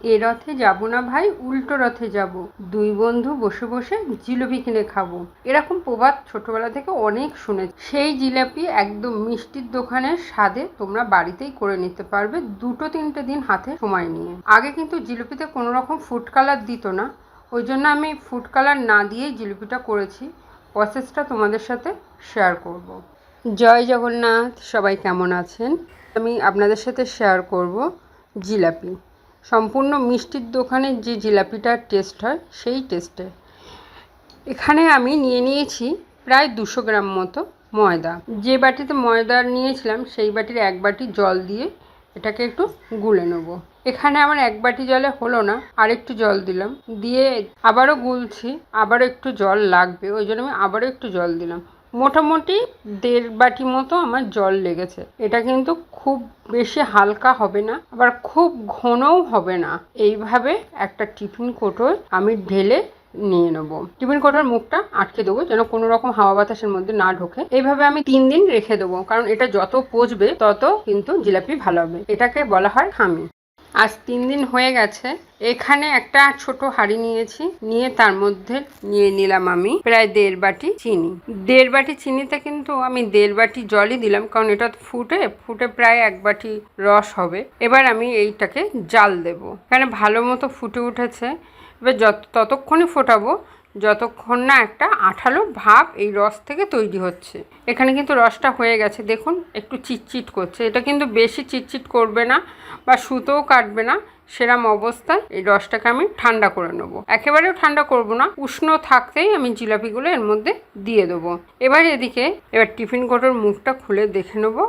এ রথে যাব না ভাই, উল্টো রথে যাব, দুই বন্ধু বসে বসে জিলিপি কিনে খাবো। এরকম প্রবাদ ছোটবেলা থেকে অনেক শুনেছি। সেই জিলাপি একদম মিষ্টির দোকানের স্বাদে তোমরা বাড়িতেই করে নিতে পারবে 2-3 দিন হাতে সময় নিয়ে। আগে কিন্তু জিলিপিতে কোনো রকম ফুড কালার দিত না, ওই জন্য আমি ফুড কালার না দিয়েই জিলিপিটা করেছি। প্রসেসটা তোমাদের সাথে শেয়ার করব। জয় জগন্নাথ, সবাই কেমন আছেন? আমি আপনাদের সাথে শেয়ার করব জিলাপি, সম্পূর্ণ মিষ্টির দোকানের যে জিলাপিটার টেস্ট হয় সেই টেস্টে। এখানে আমি নিয়ে নিয়েছি প্রায় 200 গ্রাম মতো ময়দা। যে বাটিতে ময়দা নিয়েছিলাম সেই বাটির 1 বাটি জল দিয়ে এটাকে একটু গুলে নেব। এখানে আমার 1 বাটি জলে হলো না, আরেকটু জল দিলাম, দিয়ে আবারও গুলছি, আবারও একটু জল লাগবে, ওই জন্য আমি আবারও একটু জল দিলাম। মোটামুটি 1.5 বাটি মতো আমার জল লেগেছে। এটা কিন্তু খুব বেশি হালকা হবে না, আবার খুব ঘনও হবে না। এইভাবে একটা টিফিন কৌটোয় আমি ঢেলে নিয়ে নেবো। টিফিন কৌটোর মুখটা আটকে দেবো যেন কোনো রকম হাওয়া বাতাসের মধ্যে না ঢোকে। এইভাবে আমি 3 দিন রেখে দেবো, কারণ এটা যত পচবে তত কিন্তু জিলাপি ভালো হবে। এটাকে বলা হয় খামি। আজ 3 দিন হয়ে গেছে। এখানে একটা ছোট হাঁড়ি নিয়েছি, নিয়ে তার মধ্যে নিয়ে নিলাম আমি প্রায় 1.5 বাটি চিনি। 1.5 বাটি চিনিতে কিন্তু আমি 1.5 বাটি জলই দিলাম, কারণ এটা ফুটে প্রায় 1 বাটি রস হবে। এবার আমি এইটাকে জাল দেব। এখানে ভালো মতো ফুটে উঠেছে। এবার ততক্ষণই ফোটাবো যতক্ষণ না একটা আঠালো ভাব এই রস থেকে তৈরি হচ্ছে। এখানে কিন্তু রসটা হয়ে গেছে, দেখুন একটু চিটচিট করছে। এটা কিন্তু বেশি চিটচিট করবে না বা সুতোও কাটবে না, সেরম অবস্থায় এই রসটাকে আমি ঠান্ডা করে নেবো। একেবারেও ঠান্ডা করব না, উষ্ণ থাকতেই আমি জিলাপিগুলো এর মধ্যে দিয়ে দেবো। এবার টিফিন কৌটোর মুখটা খুলে দেখে নেবো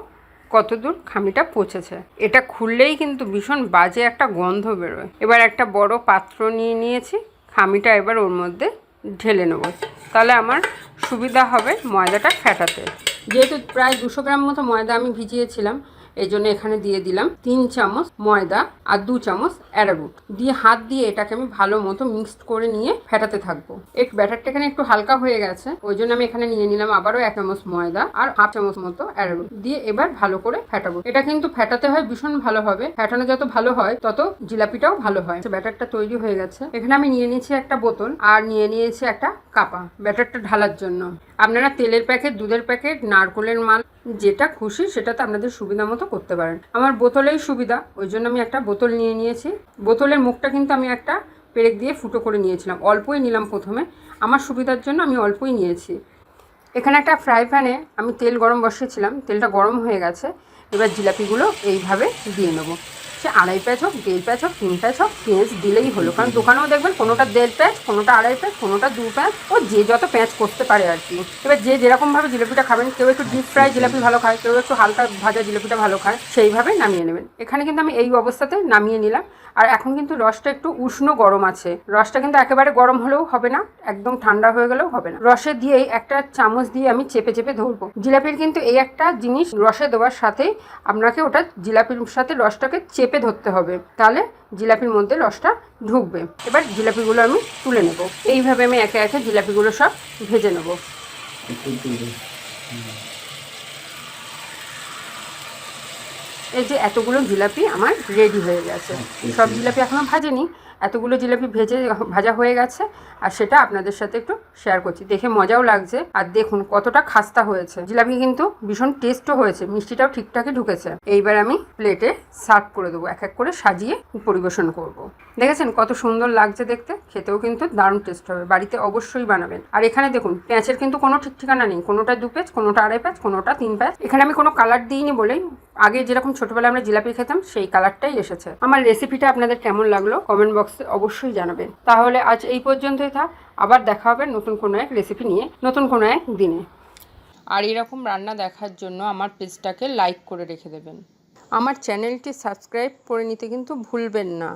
কতদূর খামিটা পচেছে। এটা খুললেই কিন্তু ভীষণ বাজে একটা গন্ধ বেরোয়। এবার একটা বড় পাত্র নিয়ে নিয়েছি, খামিটা এবার ওর মধ্যে ঢেলে নেব, তাহলে আমার সুবিধা হবে ময়দাটা ফেটাতে। যেহেতু প্রায় 200 গ্রাম মতো ময়দা আমি ভিজিয়েছিলাম, এই জন্য এখানে দিয়ে দিলাম 3 চামচ ময়দা আর 2 চামচ অ্যারারুট দিয়ে হাত দিয়ে এটাকে আমি ভালো মতো মিক্সড করে নিয়ে ফেটাতে থাকবো। ব্যাটারটা এখানে একটু হালকা হয়ে গেছে, ওই জন্য আমি এখানে নিয়ে নিলাম আবারও 1 চামচ ময়দা আর 1/2 চামচ মতো অ্যারারুট দিয়ে এবার ভালো করে ফেটাবো। এটা কিন্তু ফেটাতে হয় ভীষণ ভালোভাবে, ফেটানো যত ভালো হয় তত জিলাপিটাও ভালো হয়। ব্যাটারটা তৈরি হয়ে গেছে। এখানে আমি নিয়ে নিয়েছি একটা বোতল আর নিয়ে নিয়েছি একটা কাপা ব্যাটারটা ঢালার জন্য। আপনারা তেলের প্যাকেট, দুধের প্যাকেট, নারকোলের মাল যেটা খুশি সেটাতে আপনাদের সুবিধা মতো করতে পারেন। আমার বোতলেই সুবিধা, ওই জন্য আমি একটা বোতল নিয়ে নিয়েছি। বোতলের মুখটা কিন্তু আমি একটা পেরেক দিয়ে ফুটো করে নিয়েছিলাম, অল্পই নিলাম প্রথমে, আমার সুবিধার জন্য আমি অল্পই নিয়েছি। এখানে একটা ফ্রাই প্যানে আমি তেল গরম বসিয়েছিলাম, তেলটা গরম হয়ে গেছে। এবার জিলাপিগুলো এইভাবে দিয়ে নেবো। সে 2.5 প্যাচ হোক, 1.5 প্যাচ হোক, 3 প্যাচ হোক, পেঁয়াজ দিলেই হলো। কারণ দোকানেও দেখবেন কোনোটা 1.5 প্যাচ, কোনোটা 2.5 প্যাচ, কোনোটা 2 প্যাচ, ও যে যত প্যাঁচ করতে পারে আর কি। এবার যে যেরকমভাবে জিলাপিটা খাবেন, কেউ একটু ডিপ ফ্রাই জিলাপি ভালো খায়, কেউ একটু হালকা ভাজা জিলাপিটা ভালো খায়, সেইভাবে নামিয়ে নেবেন। এখানে কিন্তু আমি এই অবস্থাতে নামিয়ে নিলাম। আর এখন কিন্তু রসটা একটু উষ্ণ গরম আছে, রসটা কিন্তু একেবারে গরম হলেও হবে না, একদম ঠান্ডা হয়ে গেলেও হবে না। রসে দিয়েই একটা চামচ দিয়ে আমি চেপে চেপে ধরবো। জিলাপির কিন্তু এই একটা জিনিস, রসে দেওয়ার সাথেই আপনাকে ওটা জিলাপির সাথে রসটাকে চেপে ধরতে হবে, তাহলে জিলাপির মধ্যে রসটা ঢুকবে। এবার জিলাপিগুলো আমি তুলে নেব। এইভাবে আমি একে একে জিলাপিগুলো সব ভেজে নেব। এই যে এতগুলো জিলাপি আমার রেডি হয়ে গেছে। সব জিলাপি এখনও ভাজেনি, এতগুলো জিলাপি ভাজা হয়ে গেছে। আর সেটা আপনাদের সাথে একটু শেয়ার করছি, দেখে মজাও লাগছে। আর দেখুন কতটা খাস্তা হয়েছে জিলাপি, কিন্তু ভীষণ টেস্টও হয়েছে, মিষ্টিটাও ঠিকঠাকই ঢুকেছে। এইবার আমি প্লেটে সার্ভ করে দেবো, এক এক করে সাজিয়ে পরিবেশন করব। দেখেছেন কত সুন্দর লাগছে দেখতে, খেতেও কিন্তু দারুণ টেস্ট হবে। বাড়িতে অবশ্যই বানাবেন। আর এখানে দেখুন প্যাঁচের কিন্তু কোনো ঠিক ঠিকানা নেই, কোনোটা 2 প্যাচ, কোনোটা 2.5 প্যাচ, কোনোটা 3 প্যাচ। এখানে আমি কোনো কালার দিইনি বলেই আগে যেরকম ছোটবেলায় আমরা জিলাপি খেতাম সেই কালারটাই এসেছে। আমার রেসিপিটা আপনাদের কেমন লাগলো কমেন্ট বক্সে অবশ্যই জানাবেন। তাহলে আজ এই পর্যন্তই থাক, আবার দেখা হবে নতুন কোনো এক রেসিপি নিয়ে নতুন কোনো এক দিনে। আর এরকম রান্না দেখার জন্য আমার পেজটাকে লাইক করে রেখে দেবেন। আমার চ্যানেলটি সাবস্ক্রাইব করে নিতে কিন্তু ভুলবেন না।